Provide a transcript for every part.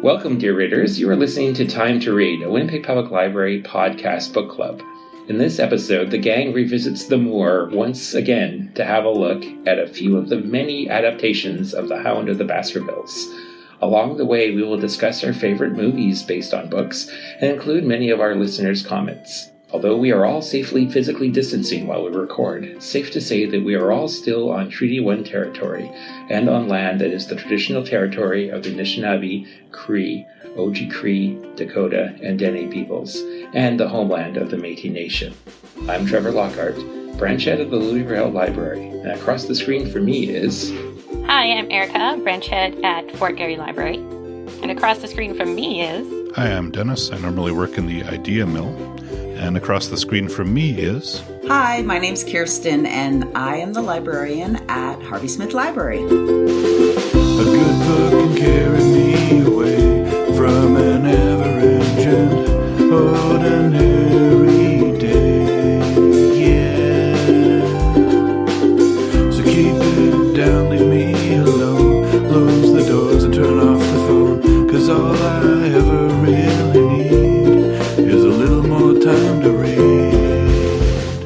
Welcome, dear readers. You are listening to Time to Read, a Winnipeg Public Library podcast book club. In this episode, the gang revisits the moor once again to have a look at a few of the many adaptations of the Hound of the Baskervilles. Along the way, we will discuss our favorite movies based on books and include many of our listeners' comments. Although we are all safely physically distancing while we record, safe to say that we are all still on Treaty 1 territory and on land that is the traditional territory of the Anishinaabe, Cree, Oji-Cree, Dakota, and Dene peoples, and the homeland of the Métis Nation. I'm Trevor Lockhart, branch head of the Louisville Library, and across the screen from me is... Hi, I'm Erica, branch head at Fort Garry Library, and across the screen from me is... Hi, I'm Dennis. I normally work in the Idea Mill, and across the screen from me is... Hi, my name's Kirsten, and I am the librarian at Harvey Smith Library. A good book can carry me away from an ever-urgent, ordinary day, yeah. So keep it down, leave me alone, close the doors and turn off the phone, 'cause all I ever really need is a little more time to read.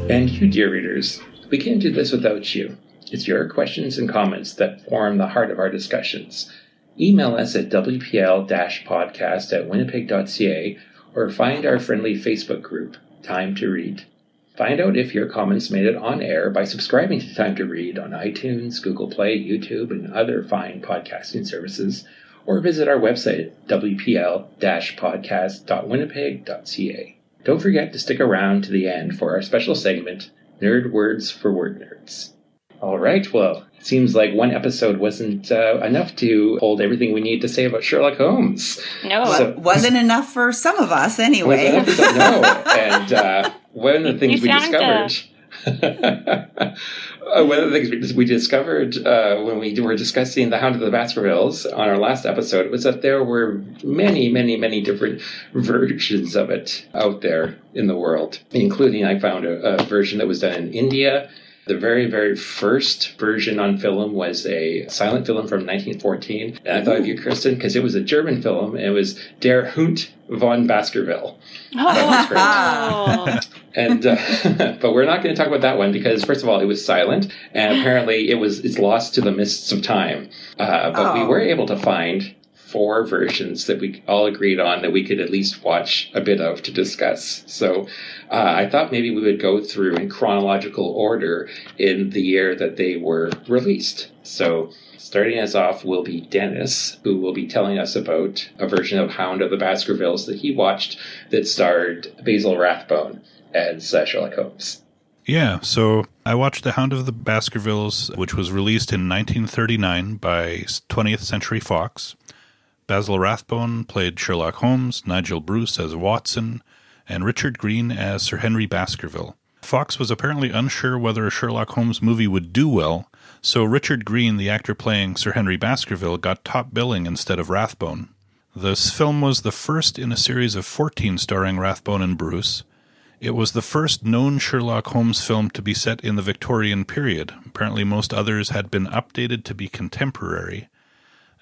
And you, dear readers, we can't do this without you. It's your questions and comments that form the heart of our discussions. Email us at wpl-podcast@winnipeg.ca or find our friendly Facebook group, Time to Read. Find out if your comments made it on air by subscribing to Time to Read on iTunes, Google Play, YouTube, and other fine podcasting services, or visit our website at wpl-podcast.winnipeg.ca. Don't forget to stick around to the end for our special segment, Nerd Words for Word Nerds. All right, well, it seems like one episode wasn't enough to hold everything we need to say about Sherlock Holmes. No. Well, wasn't enough for some of us, anyway. No, and one of the things we discovered... one of the things we discovered when we were discussing The Hound of the Baskervilles on our last episode was that there were many, many, many different versions of it out there in the world, including I found a version that was done in India. The very, very first version on film was a silent film from 1914. And I thought of you, Kristen, because it was a German film. And it was Der Hund von Baskerville. Oh. And but we're not going to talk about that one because, first of all, it was silent. And apparently it's lost to the mists of time. But we were able to find 4 versions that we all agreed on that we could at least watch a bit of to discuss. So I thought maybe we would go through in chronological order in the year that they were released. So starting us off will be Dennis, who will be telling us about a version of Hound of the Baskervilles that he watched that starred Basil Rathbone as Sherlock Holmes. Yeah, so I watched The Hound of the Baskervilles, which was released in 1939 by 20th Century Fox. Basil Rathbone played Sherlock Holmes, Nigel Bruce as Watson, and Richard Green as Sir Henry Baskerville. Fox was apparently unsure whether a Sherlock Holmes movie would do well, so Richard Green, the actor playing Sir Henry Baskerville, got top billing instead of Rathbone. This film was the first in a series of 14 starring Rathbone and Bruce. It was the first known Sherlock Holmes film to be set in the Victorian period. Apparently most others had been updated to be contemporary.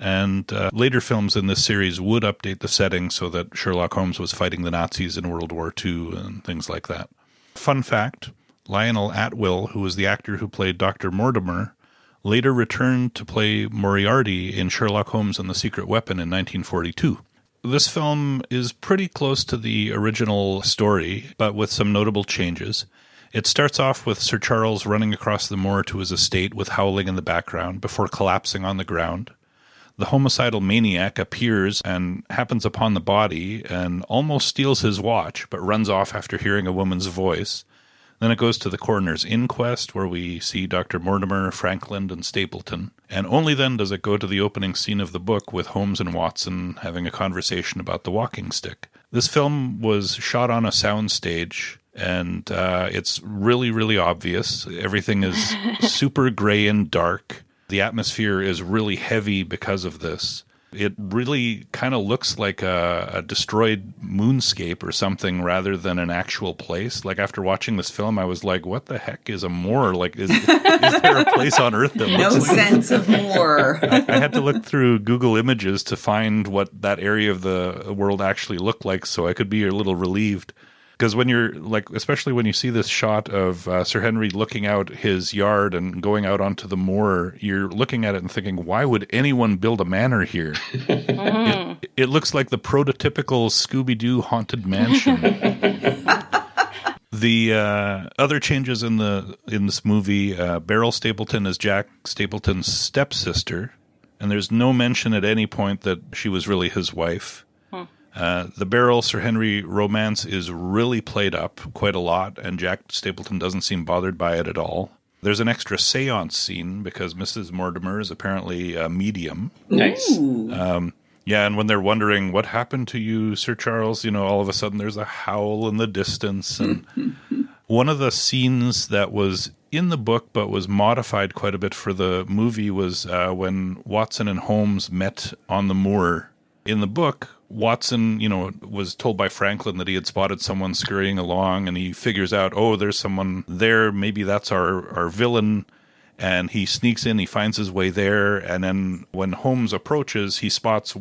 And later films in this series would update the setting so that Sherlock Holmes was fighting the Nazis in World War II and things like that. Fun fact, Lionel Atwill, who was the actor who played Dr. Mortimer, later returned to play Moriarty in Sherlock Holmes and the Secret Weapon in 1942. This film is pretty close to the original story, but with some notable changes. It starts off with Sir Charles running across the moor to his estate with howling in the background before collapsing on the ground. The homicidal maniac appears and happens upon the body and almost steals his watch, but runs off after hearing a woman's voice. Then it goes to the coroner's inquest, where we see Dr. Mortimer, Frankland, and Stapleton. And only then does it go to the opening scene of the book with Holmes and Watson having a conversation about the walking stick. This film was shot on a soundstage, and it's really, really obvious. Everything is super gray and dark. The atmosphere is really heavy because of this. It really kind of looks like a destroyed moonscape or something rather than an actual place. Like after watching this film, I was like, what the heck is a moor? Like, is there a place on Earth that No looks like sense of moor. I had to look through Google Images to find what that area of the world actually looked like so I could be a little relieved. Because when you're like, especially when you see this shot of Sir Henry looking out his yard and going out onto the moor, you're looking at it and thinking, why would anyone build a manor here? It looks like the prototypical Scooby-Doo haunted mansion. The other changes in this movie, Beryl Stapleton is Jack Stapleton's stepsister, and there's no mention at any point that she was really his wife. The Beryl Sir Henry romance is really played up quite a lot, and Jack Stapleton doesn't seem bothered by it at all. There's an extra seance scene because Mrs. Mortimer is apparently a medium. Nice. Yeah, and when they're wondering, what happened to you, Sir Charles, all of a sudden there's a howl in the distance. And one of the scenes that was in the book but was modified quite a bit for the movie was when Watson and Holmes met on the moor. In the book, Watson, was told by Franklin that he had spotted someone scurrying along, and he figures out, oh, there's someone there, maybe that's our villain, and he sneaks in, he finds his way there, and then when Holmes approaches, he smells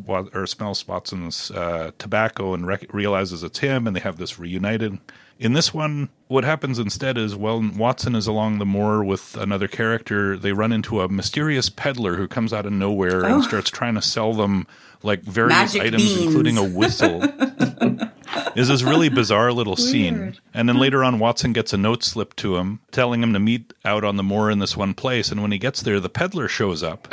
Watson's tobacco and realizes it's him, and they have this reunited. In this one, what happens instead is, when Watson is along the moor with another character, they run into a mysterious peddler who comes out of nowhere and starts trying to sell them like various Magic items, beans. including a whistle. It's this really bizarre little scene. And then later on, Watson gets a note slipped to him telling him to meet out on the moor in this one place. And when he gets there, the peddler shows up.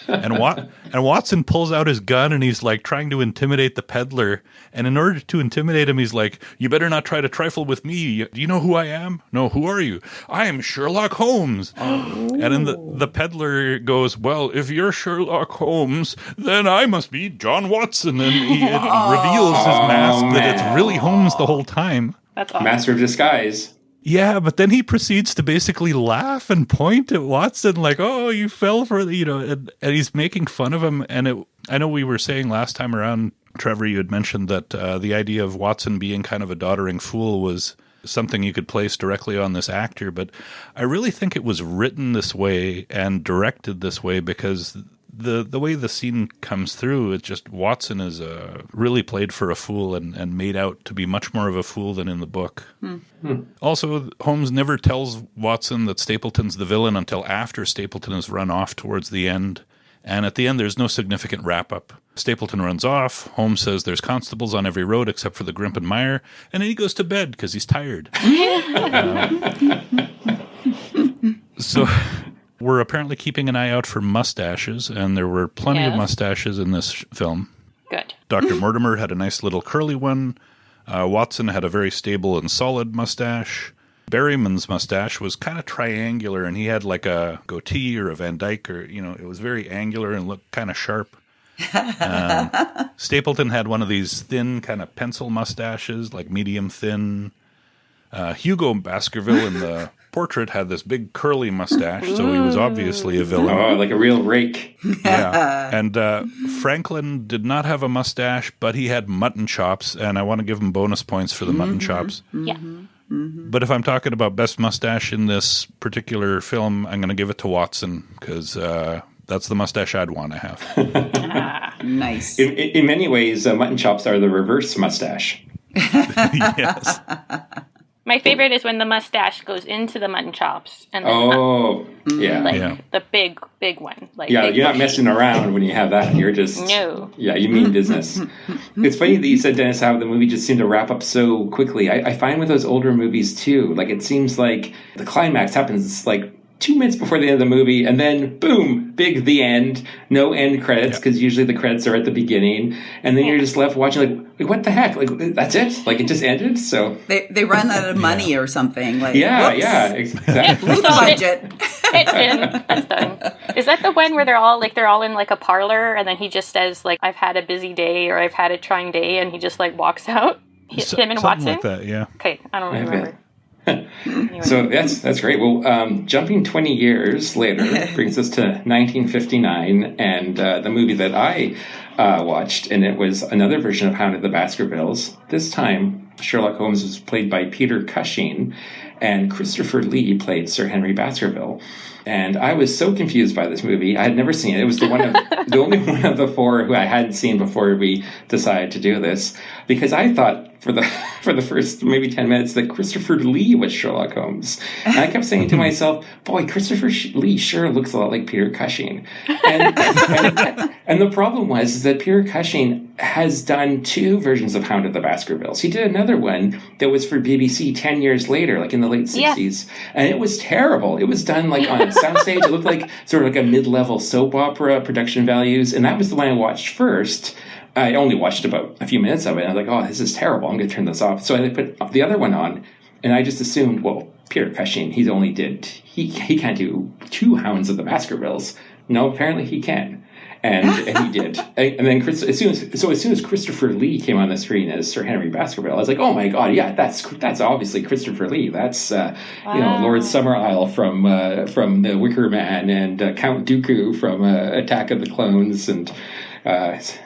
And Watson pulls out his gun and he's like trying to intimidate the peddler. And in order to intimidate him, he's like, you better not try to trifle with me. Do you know who I am? No, who are you? I am Sherlock Holmes. Oh. And then the peddler goes, well, if you're Sherlock Holmes, then I must be John Watson. And it reveals his mask that it's really Holmes the whole time. That's awesome. Master of disguise. Yeah, but then he proceeds to basically laugh and point at Watson like, oh, you fell for the, and he's making fun of him. And I know we were saying last time around, Trevor, you had mentioned that the idea of Watson being kind of a doddering fool was something you could place directly on this actor. But I really think it was written this way and directed this way because the way the scene comes through, it's just Watson is really played for a fool and made out to be much more of a fool than in the book. Also, Holmes never tells Watson that Stapleton's the villain until after Stapleton has run off towards the end. And at the end, there's no significant wrap-up. Stapleton runs off. Holmes says there's constables on every road except for the Grimp and Mire. And then he goes to bed because he's tired. So we're apparently keeping an eye out for mustaches, and there were plenty of mustaches in this film. Good. Dr. Mortimer had a nice little curly one. Watson had a very stable and solid mustache. Berryman's mustache was kind of triangular, and he had like a goatee or a Van Dyke, or, it was very angular and looked kind of sharp. Stapleton had one of these thin kind of pencil mustaches, like medium thin. Hugo Baskerville in the portrait had this big curly mustache, so he was obviously a villain. Oh, like a real rake. Yeah. And Franklin did not have a mustache, but he had mutton chops, and I want to give him bonus points for the mutton chops. Yeah. But if I'm talking about best mustache in this particular film, I'm going to give it to Watson, because that's the mustache I'd want to have. Nice. In many ways, mutton chops are the reverse mustache. Yes. My favorite is when the mustache goes into the mutton chops. And then the big one. Like yeah, big you're not bushy. messing around when you have that. You're just... No. Yeah, you mean business. It's funny that you said, Dennis, how the movie just seemed to wrap up so quickly. I find with those older movies, too, like it seems like the climax happens like 2 minutes before the end of the movie, and then, boom, the end. No end credits, because usually the credits are at the beginning. And then you're just left watching, like, what the heck? Like, that's it? Like, it just ended? So They run out of money or something. Like, exactly. Who's budget? It's in. That's done. Is that the one where they're all in like a parlor, and then he just says, like, I've had a busy day, or I've had a trying day, and he just, like, walks out? Him and Watson? Something like that, yeah. Okay, I don't remember. So that's great. Well, jumping 20 years later brings us to 1959, and the movie that I watched, and it was another version of Hound of the Baskervilles. This time, Sherlock Holmes was played by Peter Cushing, and Christopher Lee played Sir Henry Baskerville. And I was so confused by this movie. I had never seen it. It was the only one of the four who I hadn't seen before we decided to do this, because I thought for the first maybe 10 minutes that Christopher Lee was Sherlock Holmes. And I kept saying to myself, boy, Christopher Lee sure looks a lot like Peter Cushing. And the problem was that Peter Cushing has done two versions of Hound of the Baskervilles. He did another one that was for BBC 10 years later, like in the late 60s. Yes. And it was terrible. It was done like on a soundstage. It looked like sort of like a mid-level soap opera production values. And that was the one I watched first. I only watched about a few minutes of it, and I was like, oh, this is terrible. I'm going to turn this off. So I put the other one on, and I just assumed, well, Peter Cushing, he can't do two Hounds of the Baskervilles. No, apparently he can. And he did. And then as soon as Christopher Lee came on the screen as Sir Henry Baskerville, I was like, oh my God, yeah, that's obviously Christopher Lee. That's Lord Summerisle from The Wicker Man, and Count Dooku from Attack of the Clones. And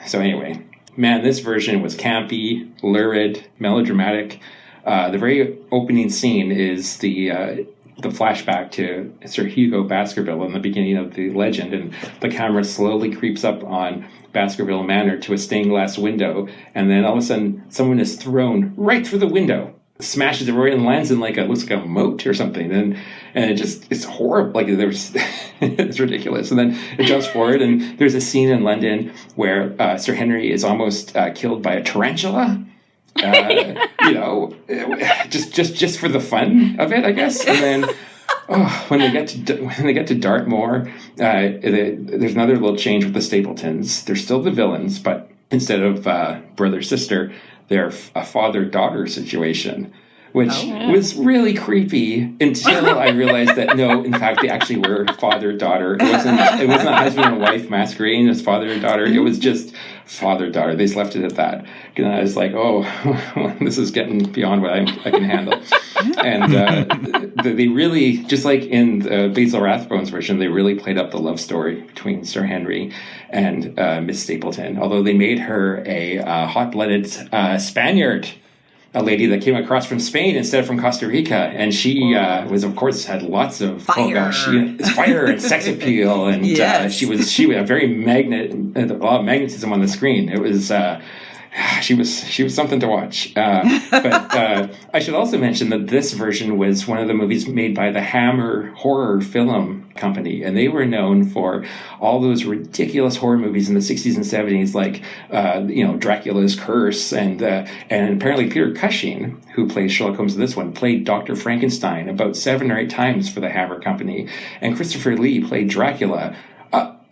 so anyway, man, this version was campy, lurid, melodramatic. The very opening scene is the flashback to Sir Hugo Baskerville in the beginning of the legend, and the camera slowly creeps up on Baskerville Manor to a stained glass window, and then all of a sudden someone is thrown right through the window, smashes it right and lands in looks like a moat or something, and it's horrible. Like it's ridiculous. And then it jumps forward, and there's a scene in London where Sir Henry is almost killed by a tarantula. Just for the fun of it, I guess. And then when they get to Dartmoor, there's another little change with the Stapletons. They're still the villains, but instead of brother sister, they're a father-daughter situation, which was really creepy until I realized that no, in fact, they actually were father-daughter. It wasn't a husband and wife masquerading as father and daughter. It was just father-daughter. They just left it at that. And I was like, oh, this is getting beyond what I can handle. And they really, just like in Basil Rathbone's version, they really played up the love story between Sir Henry and Miss Stapleton, although they made her a hot-blooded Spaniard, a lady that came across from Spain instead of from Costa Rica, and she was, of course, had lots of fire, fire and sex appeal, and yes. she was a very a lot of magnetism on the screen. It was she was something to watch. But I should also mention that this version was one of the movies made by the Hammer Horror Film Company, and they were known for all those ridiculous horror movies in the 60s and 70s, like Dracula's Curse, and apparently Peter Cushing, who plays Sherlock Holmes in this one, played Dr. Frankenstein about 7 or 8 times for the Hammer Company, and Christopher Lee played Dracula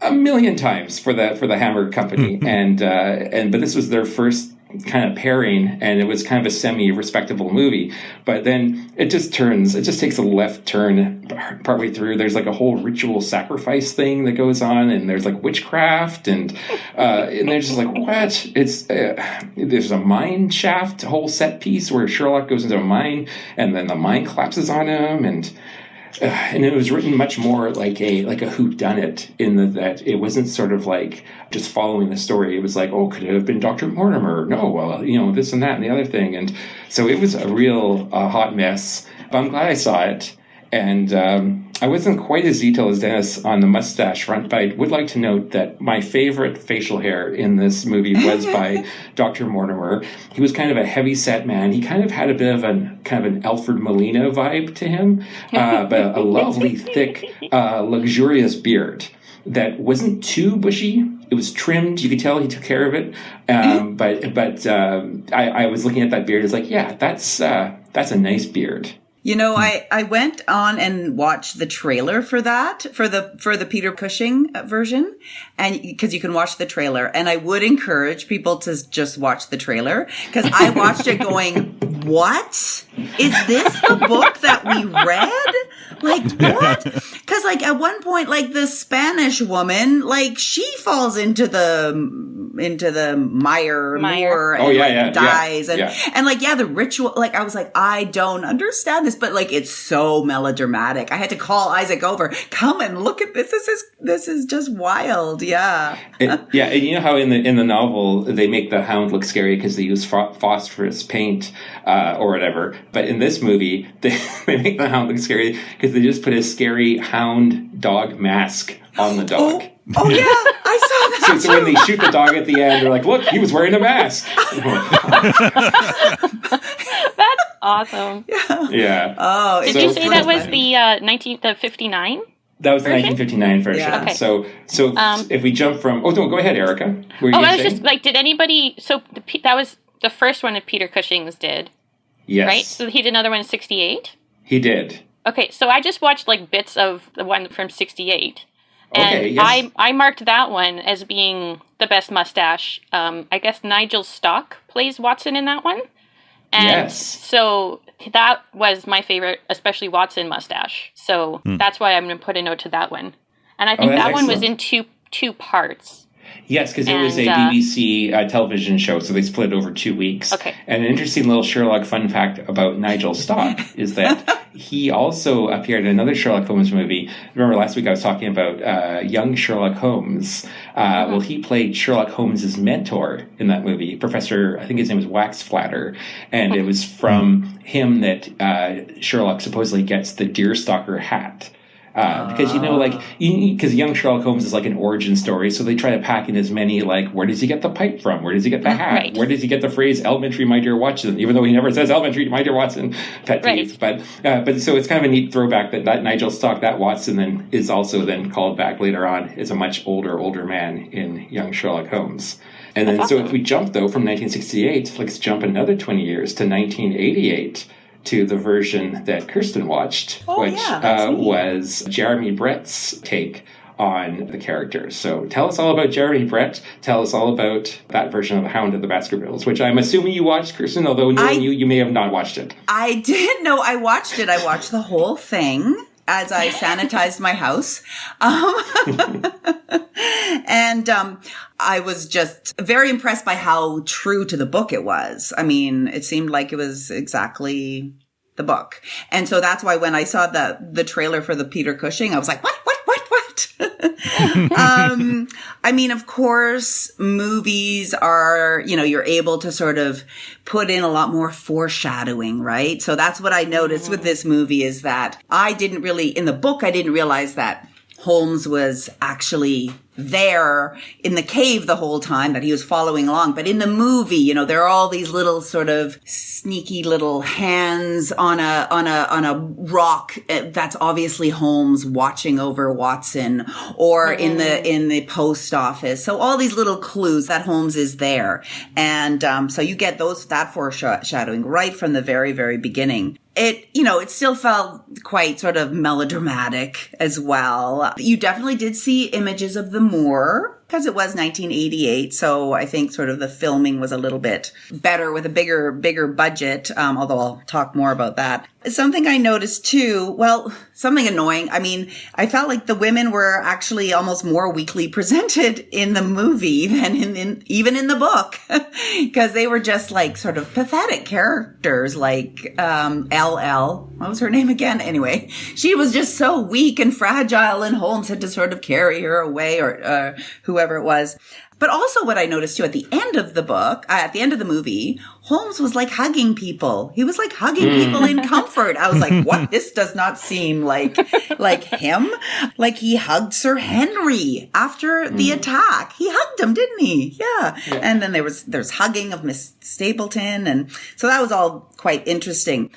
a million times for the Hammer Company, but this was their first kind of pairing, and it was kind of a semi-respectable movie. But then it just takes a left turn partway through. There's like a whole ritual sacrifice thing that goes on, and there's like witchcraft, and they're just like, what? It's there's a mine shaft, whole set piece where Sherlock goes into a mine, and then the mine collapses on him, and it was written much more like a whodunit, in that it wasn't sort of like just following the story. It was like, oh, could it have been Dr. Mortimer? No, well, this and that and the other thing. And so it was a real hot mess. But I'm glad I saw it. And I wasn't quite as detailed as Dennis on the mustache front, but I would like to note that my favorite facial hair in this movie was by Dr. Mortimer. He was kind of a heavy-set man. He kind of had a bit of an Alfred Molina vibe to him, but a lovely, thick, luxurious beard that wasn't too bushy. It was trimmed. You could tell he took care of it. But I was looking at that beard. It's like, yeah, that's a nice beard. I went on and watched the trailer for that, for the Peter Cushing version, and because you can watch the trailer, and I would encourage people to just watch the trailer, because I watched it going, what? Is this the book that we read? Like, what? Because, at one point, the Spanish woman, she falls into the the mire. Moor and dies and like the ritual. Like I was like, I don't understand this, but like it's so melodramatic. I had to call Isaac over. Come and look at this. This is just wild. Yeah. And you know how in the novel they make the Hound look scary because they use phosphorus paint or whatever, but in this movie they make the Hound look scary because they just put a scary hound dog mask on the dog. Oh yeah, I saw that. So when they shoot the dog at the end, they're like, "Look, he was wearing a mask." That's awesome. Yeah. Oh, did you say that was the 59? That was the 1959 version. Yeah. Okay. So if we jump from... Oh, no, go ahead, Erica. I was just like, did anybody... So that was the first one that Peter Cushing's did. Yes. Right? So he did another one in 68? He did. Okay, so I just watched like bits of the one from 68. And okay, yes. I marked that one as being the best mustache. I guess Nigel Stock plays Watson in that one. And yes. So that was my favorite, especially Watson mustache. So that's why I'm going to put a note to that one. And I think that one was in two parts. Yes, because it was a BBC television show, so they split it over 2 weeks. Okay. And an interesting little Sherlock fun fact about Nigel Stock is that he also appeared in another Sherlock Holmes movie. Remember last week I was talking about young Sherlock Holmes. Well, he played Sherlock Holmes' mentor in that movie, Professor, I think his name was Waxflatter. And it was from him that Sherlock supposedly gets the deerstalker hat. Because, because young Sherlock Holmes is like an origin story, so they try to pack in as many, like, where does he get the pipe from? Where does he get the hat? Right. Where does he get the phrase, elementary, my dear Watson? Even though he never says elementary, my dear Watson, pet peeve. But so it's kind of a neat throwback that Nigel Stock, that Watson, then is also then called back later on as a much older man in young Sherlock Holmes. And then, so if we jump, though, from 1968, let's jump another 20 years to 1988. To the version that Kirsten watched, which was Jeremy Brett's take on the characters. So tell us all about Jeremy Brett. Tell us all about that version of the Hound of the Baskervilles, which I'm assuming you watched, Kirsten, although knowing you may have not watched it. I did. No, I watched it. I watched the whole thing as I sanitized my house. And I was just very impressed by how true to the book it was. I mean, it seemed like it was exactly the book. And so that's why when I saw the trailer for the Peter Cushing, I was like, what? I mean, of course, movies are, you're able to sort of put in a lot more foreshadowing, right? So that's what I noticed with this movie is that in the book, I didn't realize that Holmes was actually there in the cave the whole time, that he was following along. But in the movie, there are all these little sort of sneaky little hands on a rock. That's obviously Holmes watching over Watson, or in the post office. So all these little clues that Holmes is there. And so you get that foreshadowing right from the very, very beginning. It still felt quite sort of melodramatic as well. You definitely did see images of the moor because it was 1988. So I think sort of the filming was a little bit better with a bigger budget. Although I'll talk more about that. Something I noticed too, something annoying. I mean, I felt like the women were actually almost more weakly presented in the movie than even in the book, because they were just like sort of pathetic characters, like LL. What was her name again? Anyway, she was just so weak and fragile, and Holmes had to sort of carry her away, or whoever it was. But also what I noticed too, at the end of the book, at the end of the movie, Holmes was like hugging people. He was like hugging people in comfort. I was like, what? This does not seem like him. Like he hugged Sir Henry after the attack. He hugged him, didn't he? Yeah. And then there's hugging of Miss Stapleton. And so that was all quite interesting.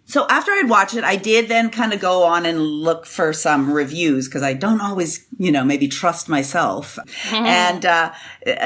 So after I'd watched it, I did then kind of go on and look for some reviews, because I don't always, maybe trust myself. And a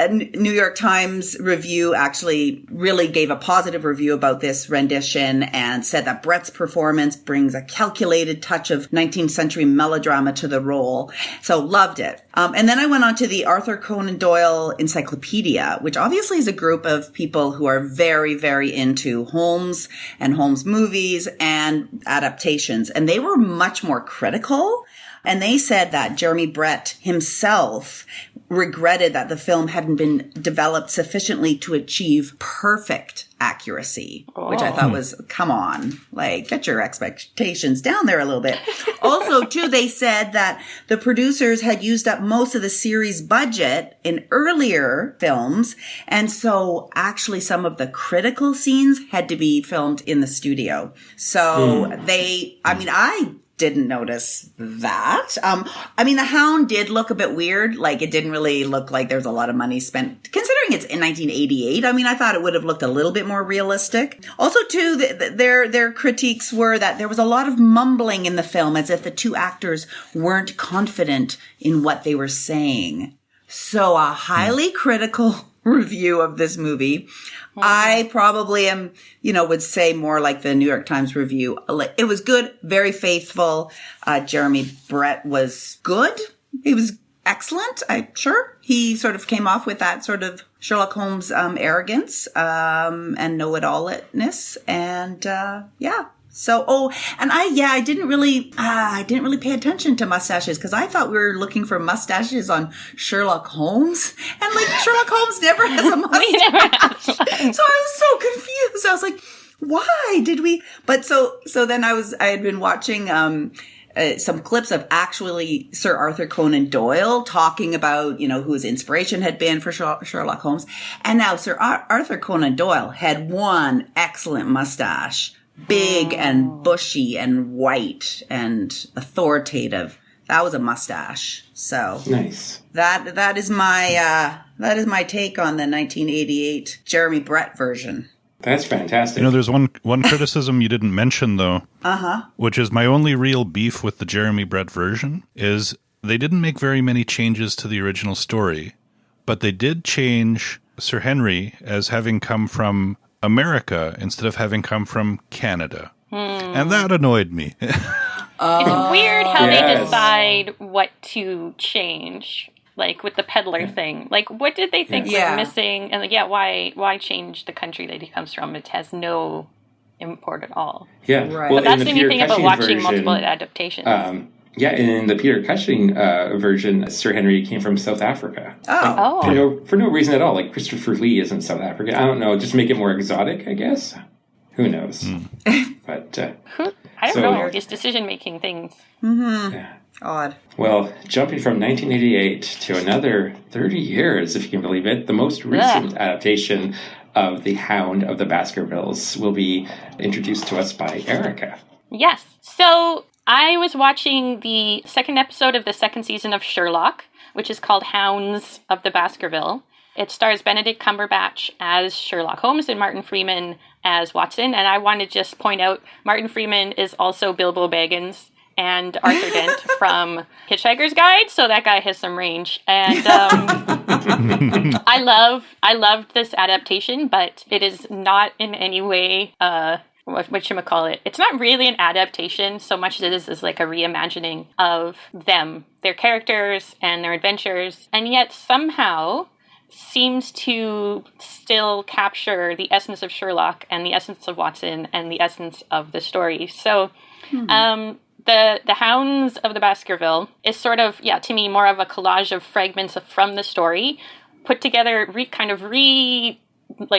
New York Times review actually really gave a positive review about this rendition and said that Brett's performance brings a calculated touch of 19th century melodrama to the role. So loved it. And then I went on to the Arthur Conan Doyle Encyclopedia, which obviously is a group of people who are very, very into Holmes and Holmes movies and adaptations. And they were much more critical And they said that Jeremy Brett himself regretted that the film hadn't been developed sufficiently to achieve perfect accuracy, which I thought was, come on, like, get your expectations down there a little bit. Also, too, they said that the producers had used up most of the series budget in earlier films, and so actually some of the critical scenes had to be filmed in the studio. So I didn't notice that. The Hound did look a bit weird. Like, it didn't really look like there's a lot of money spent. Considering it's in 1988, I thought it would have looked a little bit more realistic. Also, too, their critiques were that there was a lot of mumbling in the film, as if the two actors weren't confident in what they were saying. So a highly critical review of this movie. I probably am, would say more like the New York Times review. It was good, very faithful. Jeremy Brett was good. He was excellent, I'm sure. He sort of came off with that sort of Sherlock Holmes arrogance and know-it-all-ness. And So, I didn't really pay attention to mustaches because I thought we were looking for mustaches on Sherlock Holmes, and like Sherlock Holmes never has a mustache. So I was so confused. I was like, why did we? But so then I had been watching some clips of actually Sir Arthur Conan Doyle talking about, who his inspiration had been for Sherlock Holmes, and now Sir Arthur Conan Doyle had one excellent mustache. Big and bushy and white and authoritative. That was a mustache. So nice. That is my take on the 1988 Jeremy Brett version. That's fantastic. There's one criticism you didn't mention though. Which is my only real beef with the Jeremy Brett version is they didn't make very many changes to the original story, but they did change Sir Henry as having come from America instead of having come from Canada. And that annoyed me. It's weird how they decide what to change, like with the peddler thing. Like, what did they think was missing? And why change the country that he comes from? It has no import at all. Yeah, right. Well, but that's the new thing about watching multiple adaptations. In the Peter Cushing version, Sir Henry came from South Africa. For no reason at all. Like, Christopher Lee isn't South African. I don't know. Just make it more exotic, I guess. Who knows? But I don't know. His decision-making things. Mm-hmm. Yeah. Odd. Well, jumping from 1988 to another 30 years, if you can believe it, the most recent adaptation of The Hound of the Baskervilles will be introduced to us by Erica. Yes. So I was watching the second episode of the second season of Sherlock, which is called Hounds of the Baskerville. It stars Benedict Cumberbatch as Sherlock Holmes and Martin Freeman as Watson. And I want to just point out, Martin Freeman is also Bilbo Baggins and Arthur Dent from Hitchhiker's Guide, so that guy has some range. And I loved this adaptation, but it is not in any way whatchamacallit. It's not really an adaptation so much as it is like a reimagining of them, their characters and their adventures, and yet somehow seems to still capture the essence of Sherlock and the essence of Watson and the essence of the story. So the Hounds of the Baskerville is sort of, to me, more of a collage of fragments from the story put together,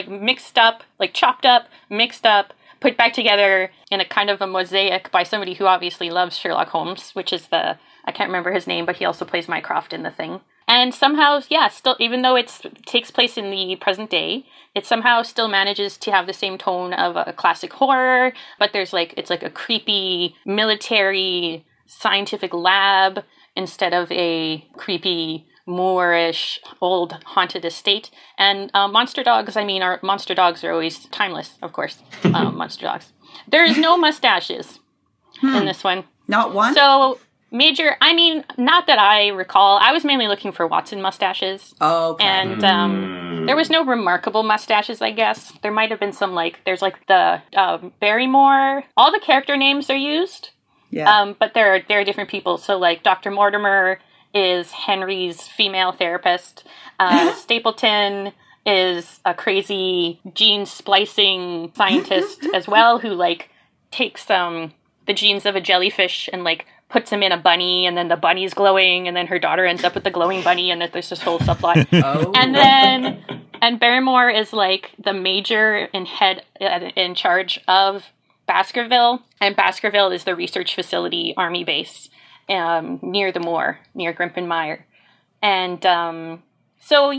mixed up, like chopped up, mixed up, put back together in a kind of a mosaic by somebody who obviously loves Sherlock Holmes, which is I can't remember his name, but he also plays Mycroft in The Thing. And somehow, still, even though it takes place in the present day, it somehow still manages to have the same tone of a classic horror, but it's like a creepy military scientific lab instead of a creepy Moorish old haunted estate. And monster dogs are always timeless, of course. Monster dogs. There is no mustaches in this one. Not one? So not that I recall. I was mainly looking for Watson mustaches. Oh, okay. And there was no remarkable mustaches, I guess. There might have been some, there's the Barrymore. All the character names are used. Yeah. But there are different people. So, Dr. Mortimer is Henry's female therapist. Stapleton is a crazy gene splicing scientist as well, who, takes the genes of a jellyfish and, puts him in a bunny, and then the bunny's glowing, and then her daughter ends up with the glowing bunny, and there's this whole subplot. Oh. And Barrymore is like the major and head in charge of Baskerville, and Baskerville is the research facility army base near the moor, near Grimpenmire. And so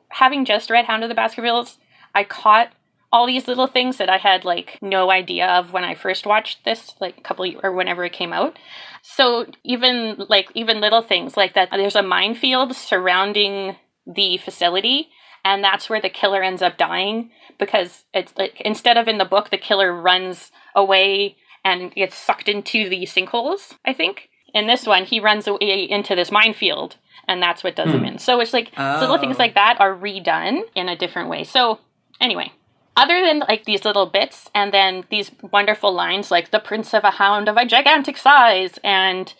having just read Hound of the Baskervilles, I caught all these little things that I had like no idea of when I first watched this, like a couple or whenever it came out. So even little things like that, there's a minefield surrounding the facility, and that's where the killer ends up dying, because it's like, instead of in the book, the killer runs away and gets sucked into the sinkholes, I think. In this one, he runs away into this minefield, and that's what does him in. So it's like little things like that are redone in a different way. So anyway, other than like these little bits, and then these wonderful lines like "the prince of a hound of a gigantic size," and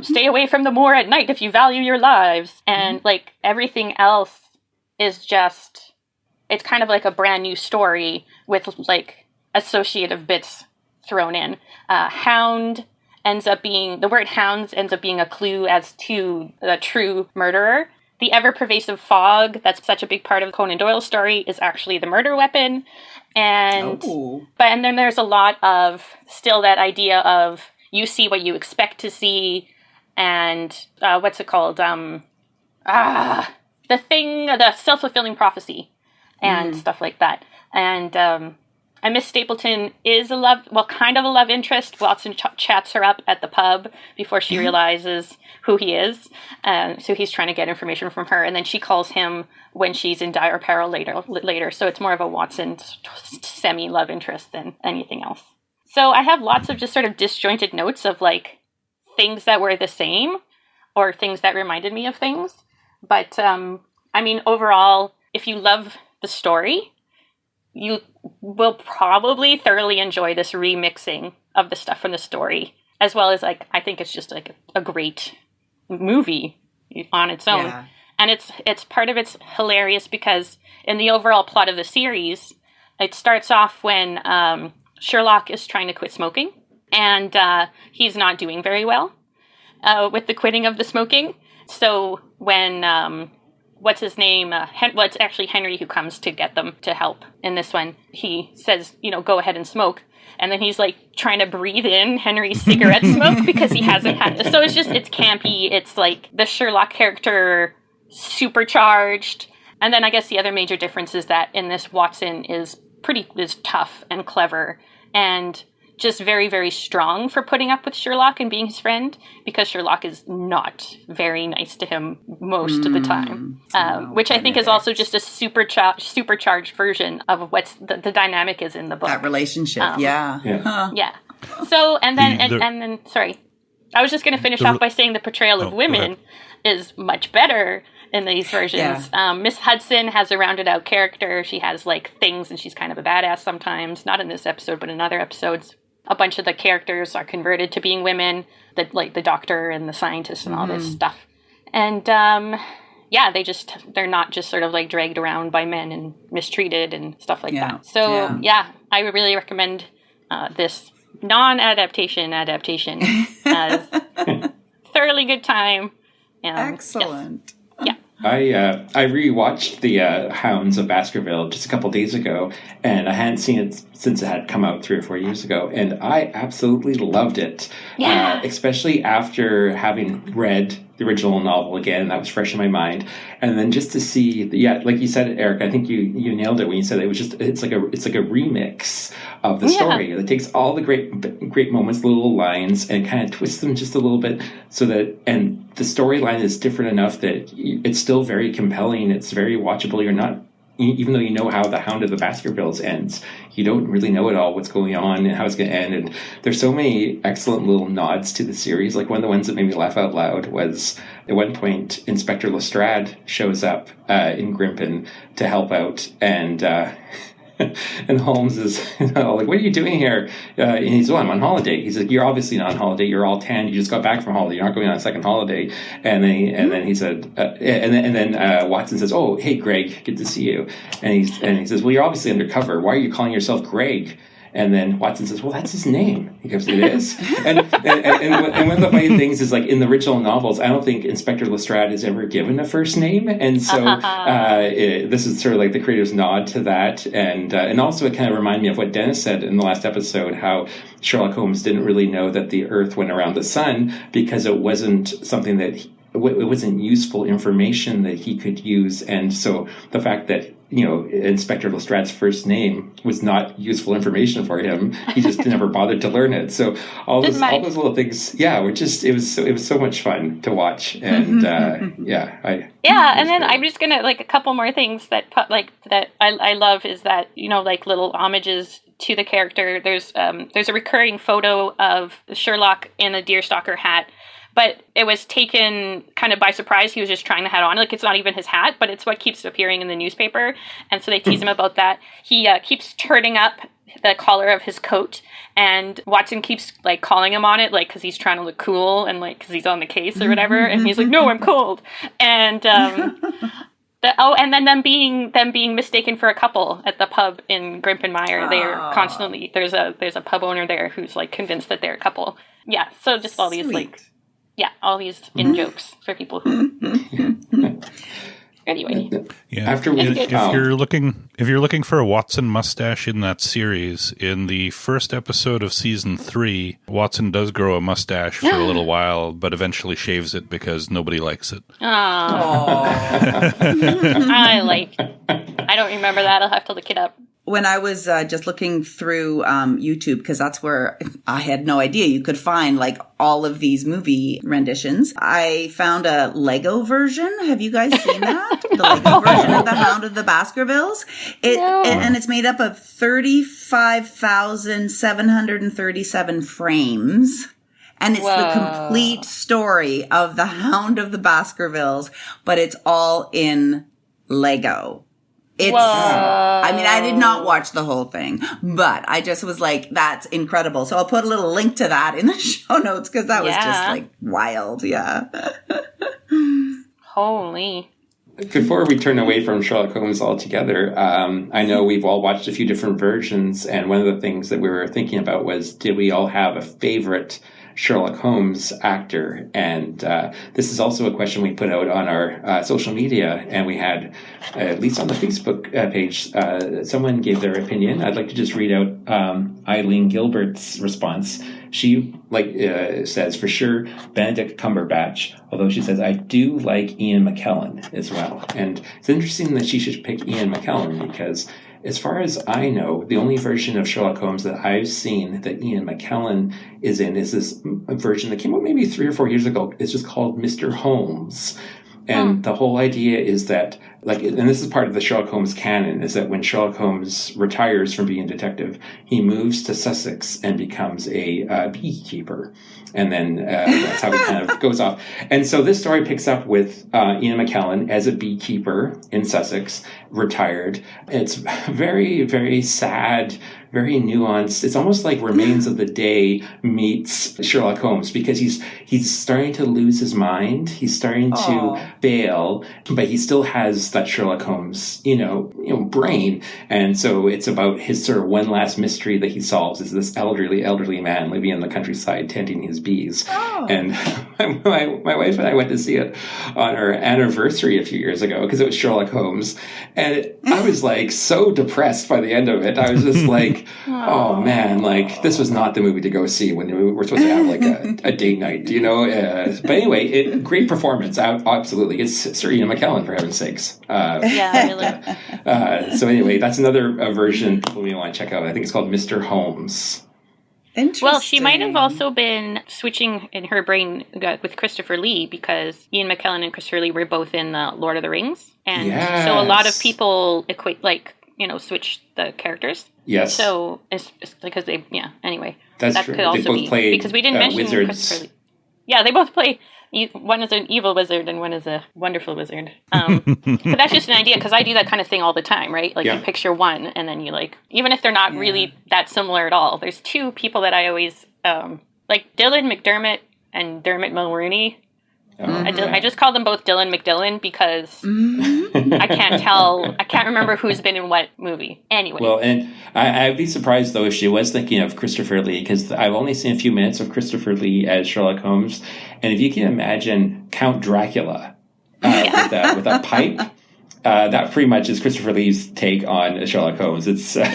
"stay away from the moor at night if you value your lives," and like everything else is just, it's kind of like a brand new story with like associative bits thrown in. Hound ends up being, the word hounds ends up being a clue as to the true murderer. The ever-pervasive fog, that's such a big part of Conan Doyle's story, is actually the murder weapon. And then there's a lot of still that idea of you see what you expect to see, and what's it called? The self-fulfilling prophecy and stuff like that. And Miss Stapleton is kind of a love interest. Watson chats her up at the pub before she realizes who he is. So he's trying to get information from her, and then she calls him when she's in dire peril later. So it's more of a Watson semi-love interest than anything else. So I have lots of just sort of disjointed notes of like things that were the same or things that reminded me of things. But I mean, overall, if you love the story, you will probably thoroughly enjoy this remixing of the stuff from the story, as well as like, I think it's just like a great movie on its own. Yeah. And it's part of it's hilarious because in the overall plot of the series, it starts off when Sherlock is trying to quit smoking, and he's not doing very well with the quitting of the smoking. So when what's his name? It's actually Henry who comes to get them to help in this one. He says, go ahead and smoke. And then he's like trying to breathe in Henry's cigarette smoke because he hasn't had it. So it's campy. It's like the Sherlock character supercharged. And then I guess the other major difference is that in this, Watson is tough and clever and just very, very strong for putting up with Sherlock and being his friend, because Sherlock is not very nice to him most of the time, which I think is also just a supercharged version of what's the dynamic is in the book. That relationship, yeah. So, and then, sorry, I was just going to finish off by saying the portrayal of women is much better in these versions. Yeah. Miss Hudson has a rounded out character. She has like things, and she's kind of a badass sometimes. Not in this episode, but in other episodes. A bunch of the characters are converted to being women, the doctor and the scientist and all this stuff. And they're not just sort of like dragged around by men and mistreated and stuff like that. So I would really recommend this non-adaptation as thoroughly good time. Excellent. Yes. I rewatched the Hounds of Baskerville just a couple days ago, and I hadn't seen it since it had come out 3 or 4 years ago, and I absolutely loved it. Yeah. Especially after having read the original novel again, that was fresh in my mind, and then just to see, like you said, Eric, I think you nailed it when you said it was just it's like a remix of the story. It takes all the great moments, little lines, and kind of twists them just a little bit so that, and the storyline is different enough that it's still very compelling. It's very watchable. You're not, even though you know how the Hound of the Baskervilles ends, you don't really know at all what's going on and how it's going to end. And there's so many excellent little nods to the series. Like one of the ones that made me laugh out loud was at one point Inspector Lestrade shows up in Grimpen to help out, and and Holmes is like, "What are you doing here?" And he's, "Oh, I'm on holiday." He's like, "You're obviously not on holiday. You're all tanned. You just got back from holiday. You're not going on a second holiday." And then he said, and then Watson says, "Oh, hey, Greg, good to see you." And he says, "Well, you're obviously undercover. Why are you calling yourself Greg?" And then Watson says, well, that's his name. He goes, it is? And one of the funny things is, like, in the original novels, I don't think Inspector Lestrade is ever given a first name. And so this is sort of like the creator's nod to that. And also it kind of reminded me of what Dennis said in the last episode, how Sherlock Holmes didn't really know that the Earth went around the sun because it wasn't something that it wasn't useful information that he could use. And so the fact that, Inspector Lestrade's first name was not useful information for him, he just never bothered to learn it. So all those little things, were just, it was so much fun to watch. And and then I'm just gonna, like, a couple more things that I love is that, like, little homages to the character. There's a recurring photo of Sherlock in a deerstalker hat, but it was taken kind of by surprise. He was just trying the hat on. Like, it's not even his hat, but it's what keeps appearing in the newspaper. And so they tease him about that. He keeps turning up the collar of his coat, and Watson keeps, like, calling him on it, like, because he's trying to look cool and, like, because he's on the case or whatever. And he's like, no, I'm cold. And and then them being mistaken for a couple at the pub in Grimpenmire. They're constantly, there's a pub owner there who's, like, convinced that they're a couple. Yeah, so just all these, like, all these in-jokes for people who... Anyway. Yeah. If you're looking for a Watson mustache in that series, in the first episode of season 3, Watson does grow a mustache for a little while, but eventually shaves it because nobody likes it. I don't remember that. I'll have to look it up. When I was just looking through YouTube, because that's where I had no idea you could find, like, all of these movie renditions, I found a Lego version. Have you guys seen that? The Lego version of The Hound of the Baskervilles. And it's made up of 35,737 frames. And it's the complete story of The Hound of the Baskervilles, but it's all in Lego. I did not watch the whole thing, but I just was like, that's incredible. So I'll put a little link to that in the show notes, because that was just, like, wild. Yeah. Holy. Before we turn away from Sherlock Holmes altogether, I know we've all watched a few different versions, and one of the things that we were thinking about was, did we all have a favorite Sherlock Holmes actor? And this is also a question we put out on our social media, and we had, at least on the Facebook page, someone gave their opinion. I'd like to just read out Eileen Gilbert's response. She says, for sure, Benedict Cumberbatch, although she says, I do like Ian McKellen as well. And it's interesting that she should pick Ian McKellen, because as far as I know, the only version of Sherlock Holmes that I've seen that Ian McKellen is in is this version that came out maybe 3 or 4 years ago. It's just called Mr. Holmes. And the whole idea is that, like, and this is part of the Sherlock Holmes canon, is that when Sherlock Holmes retires from being a detective, he moves to Sussex and becomes a beekeeper. And then that's how he kind of goes off. And so this story picks up with Ian McKellen as a beekeeper in Sussex, retired. It's very, very sad, very nuanced. It's almost like Remains of the Day meets Sherlock Holmes, because he's starting to lose his mind. He's starting to fail, but he still has that Sherlock Holmes, brain. And so it's about his sort of one last mystery that he solves, is this elderly man living in the countryside tending his bees. And my wife and I went to see it on our anniversary a few years ago, because it was Sherlock Holmes. And I was, like, so depressed by the end of it. I was just like, oh man, like, this was not the movie to go see when we were supposed to have, like, a date night, but anyway, great performance. Absolutely. It's Sir Ian McKellen, for heaven's sakes. Really. So anyway, that's another version people may want to check out. I think it's called Mr. Holmes. Interesting. Well, she might have also been switching in her brain with Christopher Lee, because Ian McKellen and Christopher Lee were both in the Lord of the Rings. And so a lot of people equate, switch the characers. Yes. So it's because they, anyway. That's that true. Could also they both be, play because we didn't mention wizards. Christopher Lee. Yeah, they both play. One is an evil wizard and one is a wonderful wizard. But that's just an idea, because I do that kind of thing all the time, right? Like, you picture one, and then you, like, even if they're not really that similar at all, there's 2 people that I always, like Dylan McDermott and Dermot Mulroney. I just call them both Dylan McDillon because I can't remember who's been in what movie. Anyway. Well, and I'd be surprised, though, if she was thinking of Christopher Lee, because I've only seen a few minutes of Christopher Lee as Sherlock Holmes. And if you can imagine Count Dracula with a pipe, that pretty much is Christopher Lee's take on Sherlock Holmes. It's but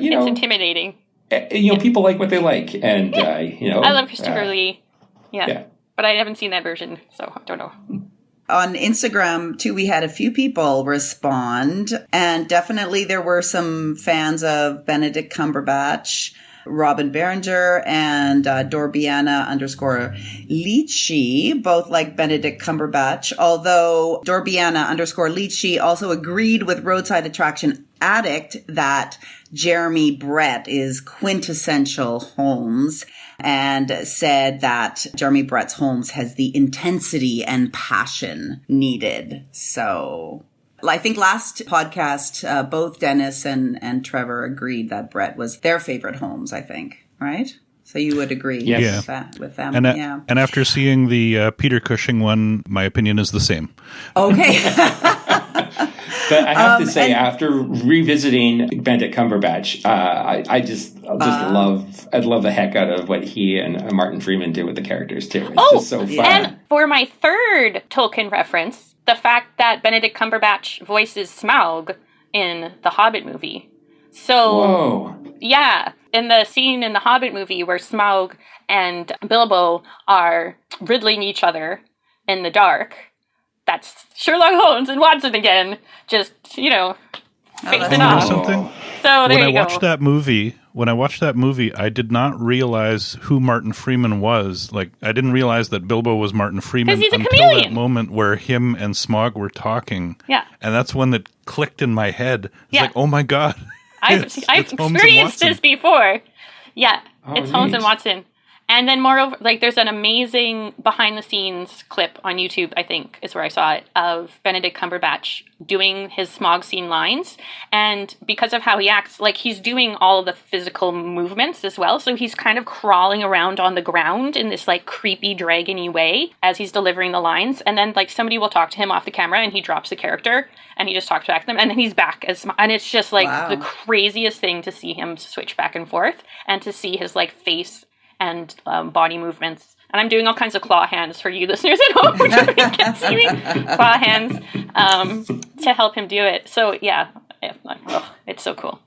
it's intimidating. People like what they like, and I love Christopher Lee. Yeah, but I haven't seen that version, so I don't know. On Instagram, too, we had a few people respond, and definitely there were some fans of Benedict Cumberbatch, Robin Berenger, and Dorbiana_Leachy, both like Benedict Cumberbatch, although Dorbiana_Leachy also agreed with Roadside Attraction Addict that Jeremy Brett is quintessential Holmes, and said that Jeremy Brett's Holmes has the intensity and passion needed. So I think last podcast, both Dennis and Trevor agreed that Brett was their favorite Holmes, I think, right? So you would agree with them. And after seeing the Peter Cushing one, my opinion is the same. Okay. But I have to say, after revisiting Benedict Cumberbatch, I love the heck out of what he and Martin Freeman did with the characters too. It's just so fun. And for my third Tolkien reference, the fact that Benedict Cumberbatch voices Smaug in the Hobbit movie. So, yeah, in the scene in the Hobbit movie where Smaug and Bilbo are riddling each other in the dark, that's Sherlock Holmes and Watson again. Just, facing off. Something? So there you go. When I watched that movie, I did not realize who Martin Freeman was. Like, I didn't realize that Bilbo was Martin Freeman he's a until chameleon. that moment where him and Smaug were talking. Yeah. And that's when it clicked in my head. It's like, oh my God. I've experienced this before. Yeah, it's Holmes and Watson. And then moreover, there's an amazing behind-the-scenes clip on YouTube, I think, is where I saw it, of Benedict Cumberbatch doing his Smaug scene lines. And because of how he acts, he's doing all the physical movements as well. So he's kind of crawling around on the ground in this, creepy, dragon-y way as he's delivering the lines. And then, somebody will talk to him off the camera, and he drops the character, and he just talks back to them. And then he's back as Smaug. And it's just, the craziest thing to see him switch back and forth, and to see his, face and body movements. And I'm doing all kinds of claw hands for you listeners at home who can't see me. Claw hands to help him do it. So, yeah, it's so cool.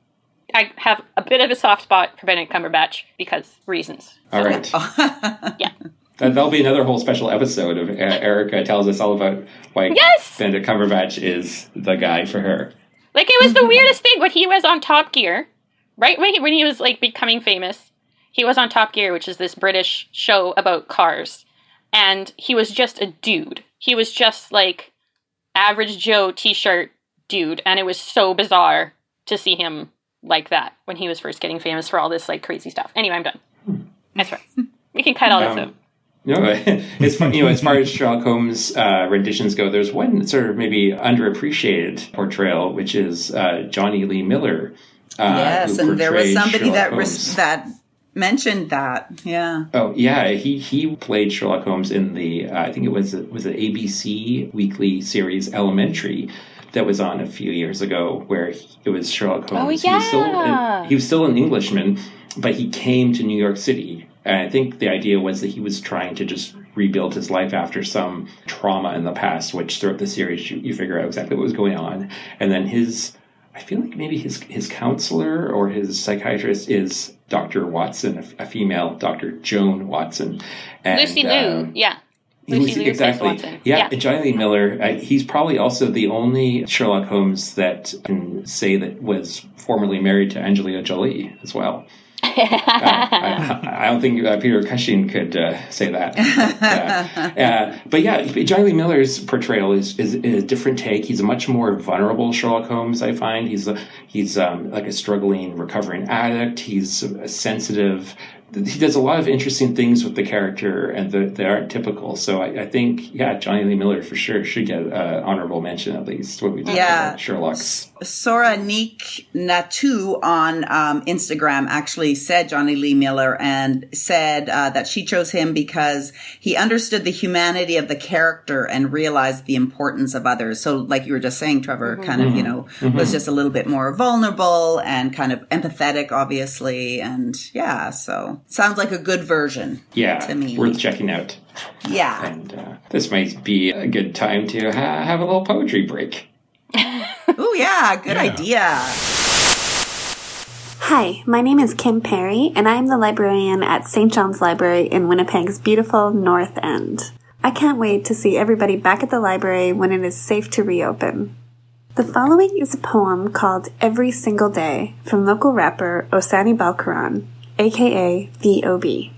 I have a bit of a soft spot for Benedict Cumberbatch because reasons. All right. Yeah. That'll be another whole special episode of Erica tells us all about why Benedict Cumberbatch is the guy for her. It was the weirdest thing when he was on Top Gear, right? When he was, becoming famous. He was on Top Gear, which is this British show about cars. And he was just a dude. He was just average Joe t-shirt dude. And it was so bizarre to see him like that when he was first getting famous for all this crazy stuff. Anyway, I'm done. That's right. We can cut all this out. No, it's fun. As far as Sherlock Holmes renditions go, there's one sort of maybe underappreciated portrayal, which is Johnny Lee Miller. Yes, and there was somebody that mentioned that. Yeah. Oh, yeah. He played Sherlock Holmes in the I think it was an ABC weekly series Elementary that was on a few years ago, where it was Sherlock Holmes. Oh, yeah. He was still an Englishman, but he came to New York City. And I think the idea was that he was trying to just rebuild his life after some trauma in the past, which throughout the series you figure out exactly what was going on. And then I feel like maybe his counselor or his psychiatrist is Dr. Watson, a female Dr. Joan Watson. And, Lucy Liu, yeah. Lucy Liu exactly. Watson. Yeah, Johnny Lee Miller, he's probably also the only Sherlock Holmes that can say that was formerly married to Angelina Jolie as well. I don't think Peter Cushing could say that. But Johnny Lee Miller's portrayal is a different take. He's a much more vulnerable Sherlock Holmes, I find. He's a struggling, recovering addict. He's sensitive. He does a lot of interesting things with the character, and they aren't typical. So I think, Johnny Lee Miller for sure should get an honorable mention, at least, when we talk about Sherlock's. Soranique Natu on Instagram actually said Johnny Lee Miller and said that she chose him because he understood the humanity of the character and realized the importance of others. So like you were just saying, Trevor, kind of, was just a little bit more vulnerable and kind of empathetic, obviously. And yeah, so sounds like a good version to me. Worth checking out. Yeah. And this might be a good time to have a little poetry break. Oh, yeah. Good idea. Hi, my name is Kim Perry, and I am the librarian at St. John's Library in Winnipeg's beautiful North End. I can't wait to see everybody back at the library when it is safe to reopen. The following is a poem called Every Single Day from local rapper Osani Balkaran, aka V.O.B.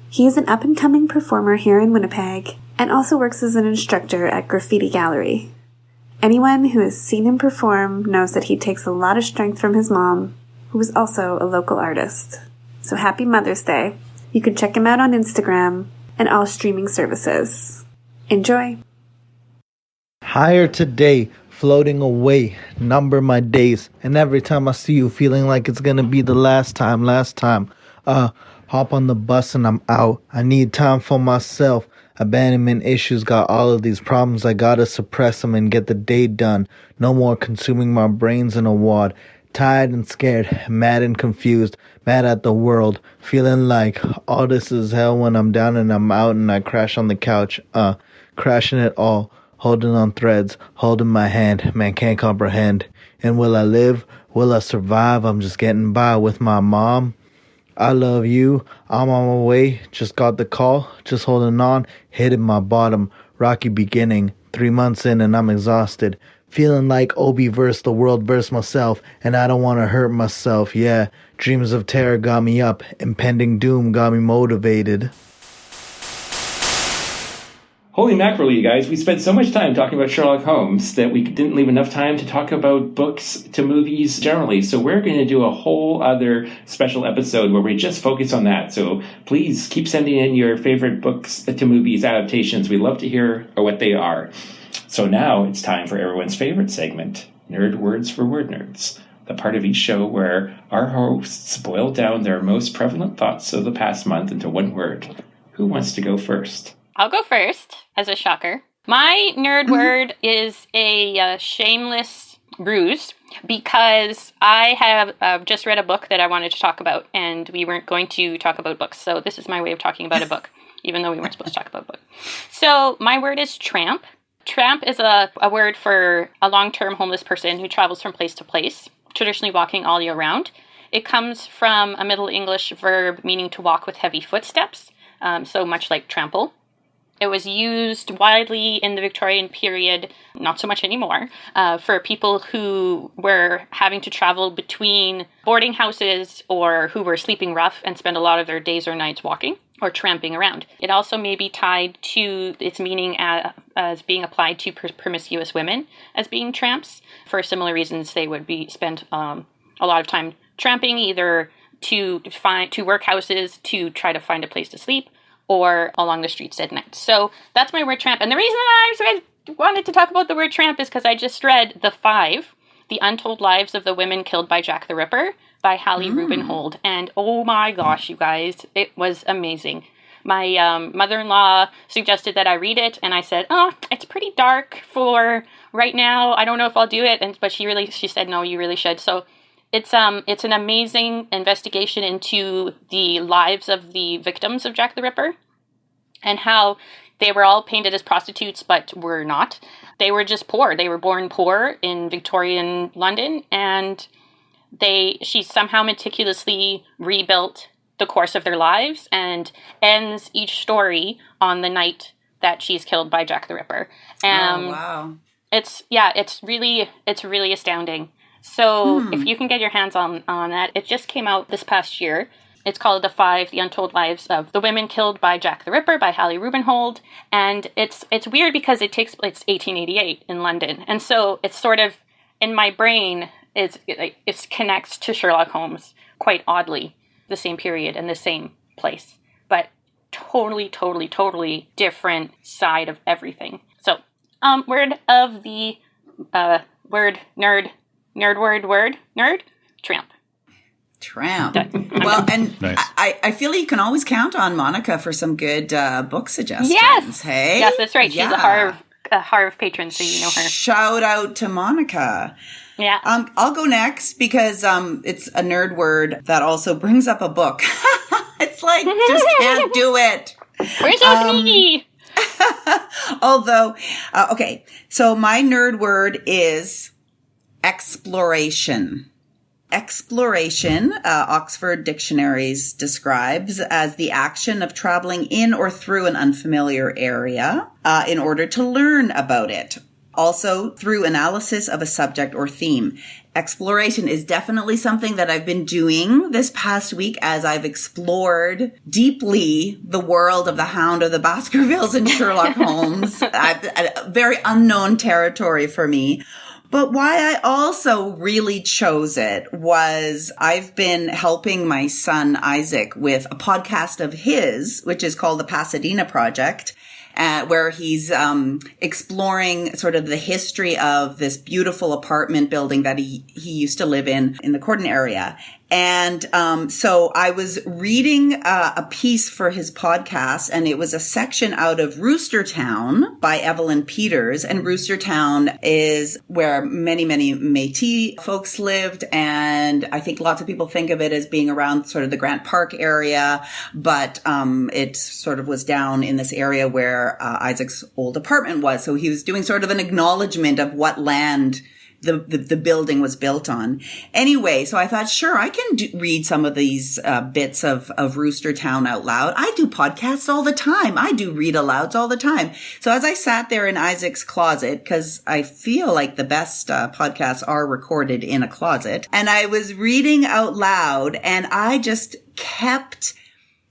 He is an up-and-coming performer here in Winnipeg and also works as an instructor at Graffiti Gallery. Anyone who has seen him perform knows that he takes a lot of strength from his mom, who is also a local artist. So happy Mother's Day. You can check him out on Instagram and all streaming services. Enjoy. Higher today, floating away, number my days, and every time I see you feeling like it's gonna be the last time, hop on the bus and I'm out. I need time for myself. Abandonment issues got all of these problems. I gotta suppress them and get the day done. No more consuming my brains in a wad. Tired and scared, mad and confused, mad at the world. Feeling like all this is hell when I'm down and I'm out and I crash on the couch. Crashing it all. Holding on threads, holding my hand. Man, can't comprehend. And will I live? Will I survive? I'm just getting by with my mom. I love you. I'm on my way. Just got the call. Just holding on. Hitting my bottom. Rocky beginning. 3 months in and I'm exhausted. Feeling like Obi versus the world versus myself. And I don't want to hurt myself. Yeah. Dreams of terror got me up. Impending doom got me motivated. Holy mackerel, you guys. We spent so much time talking about Sherlock Holmes that we didn't leave enough time to talk about books to movies generally. So we're going to do a whole other special episode where we just focus on that. So please keep sending in your favorite books to movies adaptations. We love to hear what they are. So now it's time for everyone's favorite segment, Nerd Words for Word Nerds, the part of each show where our hosts boil down their most prevalent thoughts of the past month into one word. Who wants to go first? I'll go first, as a shocker. My nerd word is a shameless ruse, because I have just read a book that I wanted to talk about, and we weren't going to talk about books, so this is my way of talking about a book, even though we weren't supposed to talk about a book. So my word is tramp. Tramp is a word for a long-term homeless person who travels from place to place, traditionally walking all year round. It comes from a Middle English verb meaning to walk with heavy footsteps, so much like trample. It was used widely in the Victorian period, not so much anymore, for people who were having to travel between boarding houses or who were sleeping rough and spend a lot of their days or nights walking or tramping around. It also may be tied to its meaning as being applied to promiscuous women as being tramps. For similar reasons, they would spend a lot of time tramping, either to work houses to try to find a place to sleep, or along the streets at night. So that's my word tramp. And the reason I wanted to talk about the word tramp is because I just read The Untold Lives of the Women Killed by Jack the Ripper by Hallie Rubenhold. And oh my gosh, you guys, it was amazing. My mother-in-law suggested that I read it, and I said, oh, it's pretty dark for right now. I don't know if I'll do it. But she said, no, you really should. So it's an amazing investigation into the lives of the victims of Jack the Ripper and how they were all painted as prostitutes, but were not. They were just poor. They were born poor in Victorian London, and she somehow meticulously rebuilt the course of their lives and ends each story on the night that she's killed by Jack the Ripper. Oh, wow. It's really astounding. So if you can get your hands on that, it just came out this past year. It's called The Untold Lives of the Women Killed by Jack the Ripper by Hallie Rubenhold. And it's weird because it takes place 1888 in London. And so it's sort of, in my brain, it connects to Sherlock Holmes quite oddly, the same period and the same place. But totally different side of everything. So, word of the word nerd Nerd. Tramp. Well, and Nice. I feel you can always count on Monica for some good book suggestions. Yes. Hey? Yes, that's right. She's Yeah. a Harv patron, so you know her. Shout out to Monica. Yeah. I'll go next because it's a nerd word that also brings up a book. It's like, just can't do it. Where's so sneaky? Although, okay, so my nerd word is exploration. Exploration, Oxford Dictionaries describes as the action of traveling in or through an unfamiliar area in order to learn about it. Also, through analysis of a subject or theme. Exploration is definitely something that I've been doing this past week as I've explored deeply the world of the Hound of the Baskervilles and Sherlock Holmes. A very unknown territory for me. But why I also really chose it was I've been helping my son Isaac with a podcast of his, which is called the Pasadena Project, where he's exploring sort of the history of this beautiful apartment building that he used to live in the Conan area. And so I was reading a piece for his podcast, and it was a section out of Roostertown by Evelyn Peters. And Roostertown is where many, many Métis folks lived. And I think lots of people think of it as being around sort of the Grant Park area. But it sort of was down in this area where Isaac's old apartment was. So he was doing sort of an acknowledgement of what land the building was built on. Anyway, so I thought, sure, I can read some of these bits of Roostertown out loud. I do podcasts all the time. I do read alouds all the time. So as I sat there in Isaac's closet, because I feel like the best podcasts are recorded in a closet, and I was reading out loud, and I just kept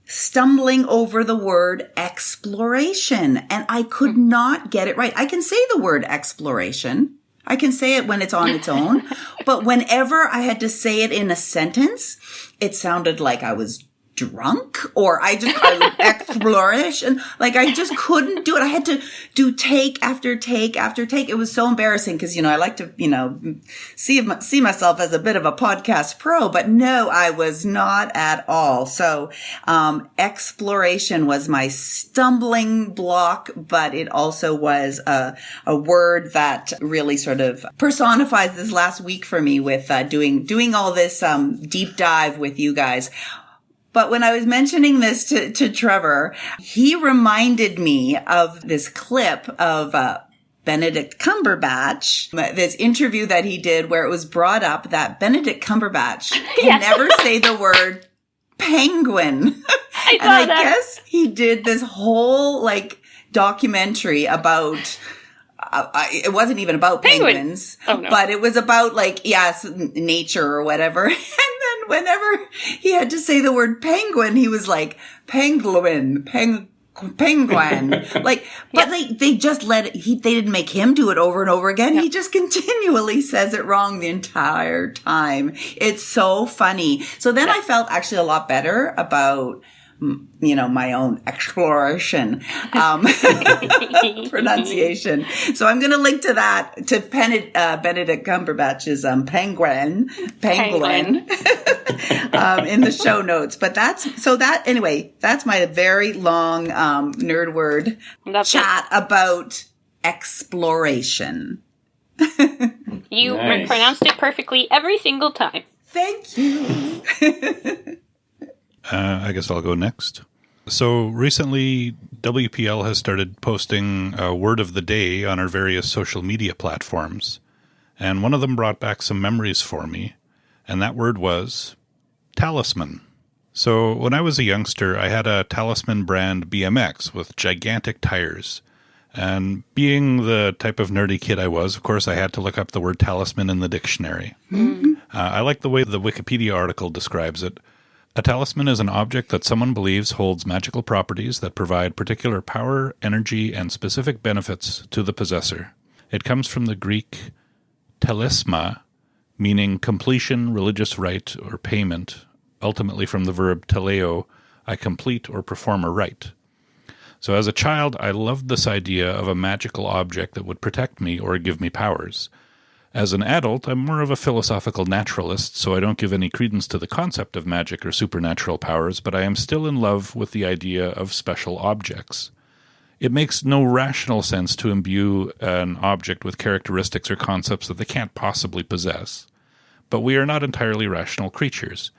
stumbling over the word exploration, and I could not get it right. I can say the word exploration. I can say it when it's on its own, but whenever I had to say it in a sentence, it sounded like I was drunk or exploration. Like I just couldn't do it. I had to do take after take after take. It was so embarrassing because, I like to, see myself as a bit of a podcast pro, but no, I was not at all. So, exploration was my stumbling block, but it also was a word that really sort of personifies this last week for me with, doing all this, deep dive with you guys. But when I was mentioning this to Trevor, he reminded me of this clip of Benedict Cumberbatch, this interview that he did where it was brought up that Benedict Cumberbatch can never say the word penguin. I guess he did this whole documentary about it wasn't even about penguins, but it was about nature or whatever. And then whenever he had to say the word penguin, he was like, penguin. They just let it, they didn't make him do it over and over again. Yeah. He just continually says it wrong the entire time. It's so funny. So then I felt actually a lot better about, my own exploration, pronunciation. So I'm going to link to that, to Benedict Cumberbatch's, penguin, in the show notes. But that's my very long, nerd word chat about exploration. You pronounced it perfectly every single time. Thank you. I guess I'll go next. So recently, WPL has started posting a word of the day on our various social media platforms, and one of them brought back some memories for me, and that word was Talisman. So when I was a youngster, I had a Talisman brand BMX with gigantic tires, and being the type of nerdy kid I was, of course, I had to look up the word talisman in the dictionary. Mm-hmm. I like the way the Wikipedia article describes it. A talisman is an object that someone believes holds magical properties that provide particular power, energy, and specific benefits to the possessor. It comes from the Greek talisma, meaning completion, religious rite, or payment, ultimately from the verb teleo, I complete or perform a rite. So as a child, I loved this idea of a magical object that would protect me or give me powers. As an adult, I'm more of a philosophical naturalist, so I don't give any credence to the concept of magic or supernatural powers, but I am still in love with the idea of special objects. It makes no rational sense to imbue an object with characteristics or concepts that they can't possibly possess. But we are not entirely rational creatures.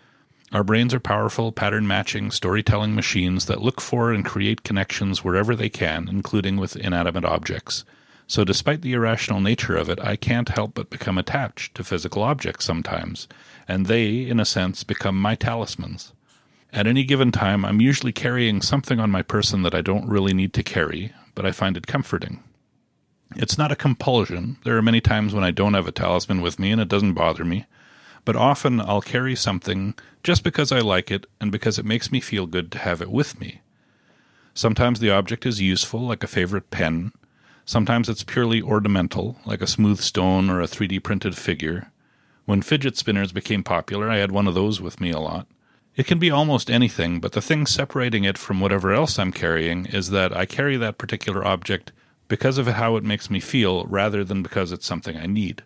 Our brains are powerful, pattern-matching, storytelling machines that look for and create connections wherever they can, including with inanimate objects. So despite the irrational nature of it, I can't help but become attached to physical objects sometimes, and they, in a sense, become my talismans. At any given time, I'm usually carrying something on my person that I don't really need to carry, but I find it comforting. It's not a compulsion. There are many times when I don't have a talisman with me and it doesn't bother me, but often I'll carry something just because I like it and because it makes me feel good to have it with me. Sometimes the object is useful, like a favorite pen. Sometimes it's purely ornamental, like a smooth stone or a 3D printed figure. When fidget spinners became popular, I had one of those with me a lot. It can be almost anything, but the thing separating it from whatever else I'm carrying is that I carry that particular object because of how it makes me feel rather than because it's something I need.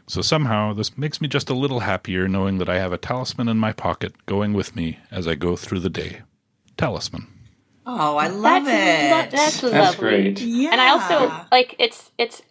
So somehow this makes me just a little happier knowing that I have a talisman in my pocket going with me as I go through the day. Talisman. Oh, I love it. That's lovely. That's great. Yeah. And I also, like, it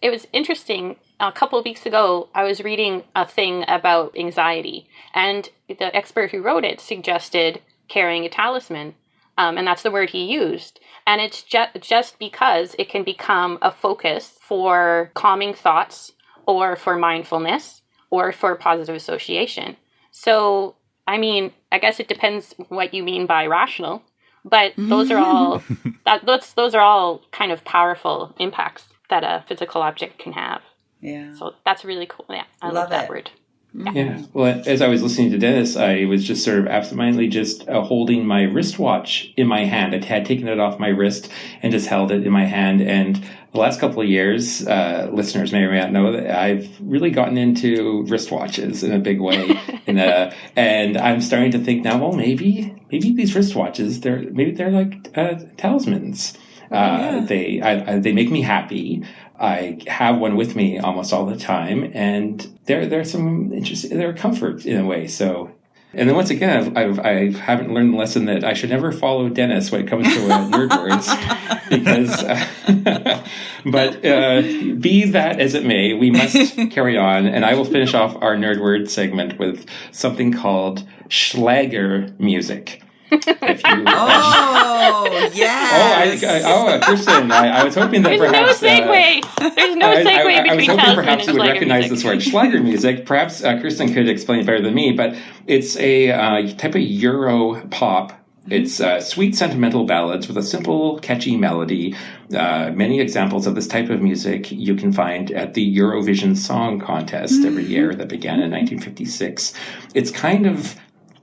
was interesting. A couple of weeks ago, I was reading a thing about anxiety, and the expert who wrote it suggested carrying a talisman, and that's the word he used. And it's just because it can become a focus for calming thoughts, or for mindfulness, or for positive association. So, I mean, I guess it depends what you mean by rational, but those are all those are all kind of powerful impacts that a physical object can have. Yeah. So that's really cool. Yeah, I love that word. Yeah. Well, as I was listening to Dennis, I was just sort of absentmindedly just holding my wristwatch in my hand. I had taken it off my wrist and just held it in my hand. And the last couple of years, listeners may or may not know that I've really gotten into wristwatches in a big way. And I'm starting to think now, well, maybe these wristwatches, they're like talismans. They make me happy. I have one with me almost all the time, and they're some interesting. They're comfort in a way. So, and then once again, I haven't learned the lesson that I should never follow Dennis when it comes to nerd words, because. But be that as it may, we must carry on, and I will finish off our nerd word segment with something called Schlager music. If you, yes. Kirsten, I was hoping that There's perhaps... no segue. There's no segue between I was hoping talisman perhaps and you would Schlager recognize music. this word, Schlager music. Perhaps Kirsten could explain better than me, but it's a type of Euro pop. It's sweet, sentimental ballads with a simple, catchy melody. Many examples of this type of music you can find at the Eurovision Song Contest every year that began in 1956. It's kind of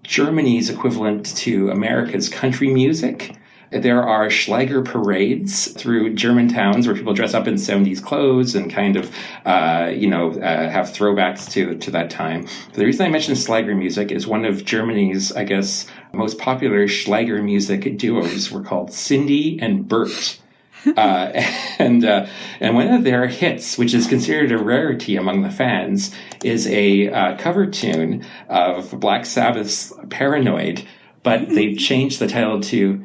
Germany's equivalent to America's country music. There are Schlager parades through German towns where people dress up in 70s clothes and kind of, have throwbacks to that time. The reason I mentioned Schlager music is one of Germany's, I guess, most popular Schlager music duos were called Cindy and Bert. And one of their hits, which is considered a rarity among the fans, is a cover tune of Black Sabbath's Paranoid, but they've changed the title to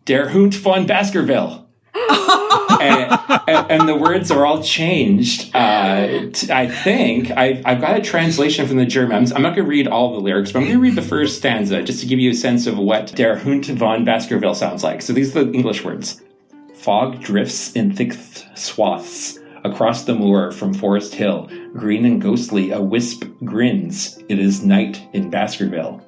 Der Hund von Baskerville. and the words are all changed. I think I've got a translation from the German. I'm not going to read all the lyrics, but I'm going to read the first stanza just to give you a sense of what Der Hund von Baskerville sounds like. So these are the English words. Fog drifts in thick swaths across the moor from Forest Hill. Green and ghostly, a wisp grins. It is night in Baskerville.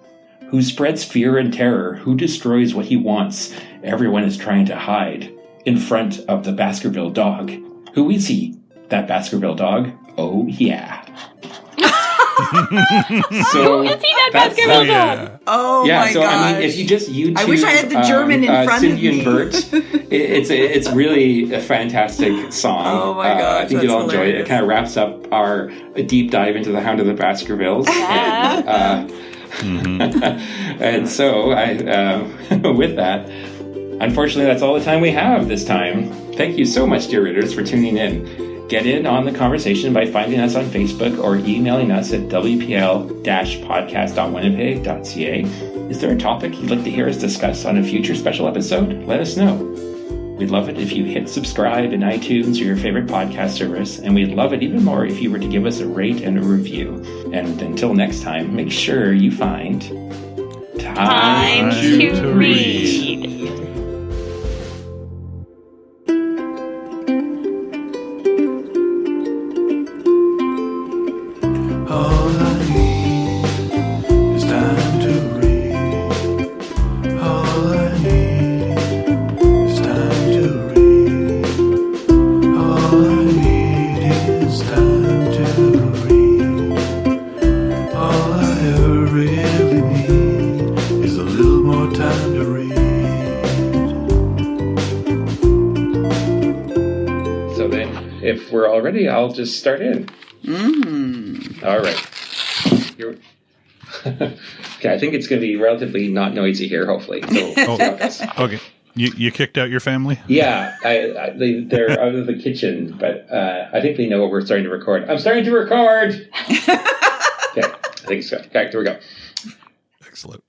Who spreads fear and terror? Who destroys what he wants? Everyone is trying to hide in front of the Baskerville dog. Who is he? That Baskerville dog? Oh, yeah. So is he that Baskerville dog? Oh yeah, my so gosh. I mean, if you just YouTube, I wish I had the German in front Cindy of me. and Bert, it's really a fantastic song. Oh my gosh, I think you'll enjoy it. It kind of wraps up our deep dive into the Hound of the Baskervilles. Yeah. And so, with that, unfortunately, that's all the time we have this time. Thank you so much, dear readers, for tuning in. Get in on the conversation by finding us on Facebook or emailing us at wpl-podcast@winnipeg.ca. Is there a topic you'd like to hear us discuss on a future special episode? Let us know. We'd love it if you hit subscribe in iTunes or your favorite podcast service, and we'd love it even more if you were to give us a rate and a review. And until next time, make sure you find time to read. All I need is time to read. All I need is time to read. All I need is time to read. All I ever really need is a little more time to read. So then, if we're all ready, I'll just start in. All right. Okay, I think it's going to be relatively not noisy here, hopefully. So, Okay. You kicked out your family? Yeah, they're out of the kitchen, but I think they know we're starting to record. I'm starting to record! Okay, I think so. Okay, here we go. Excellent.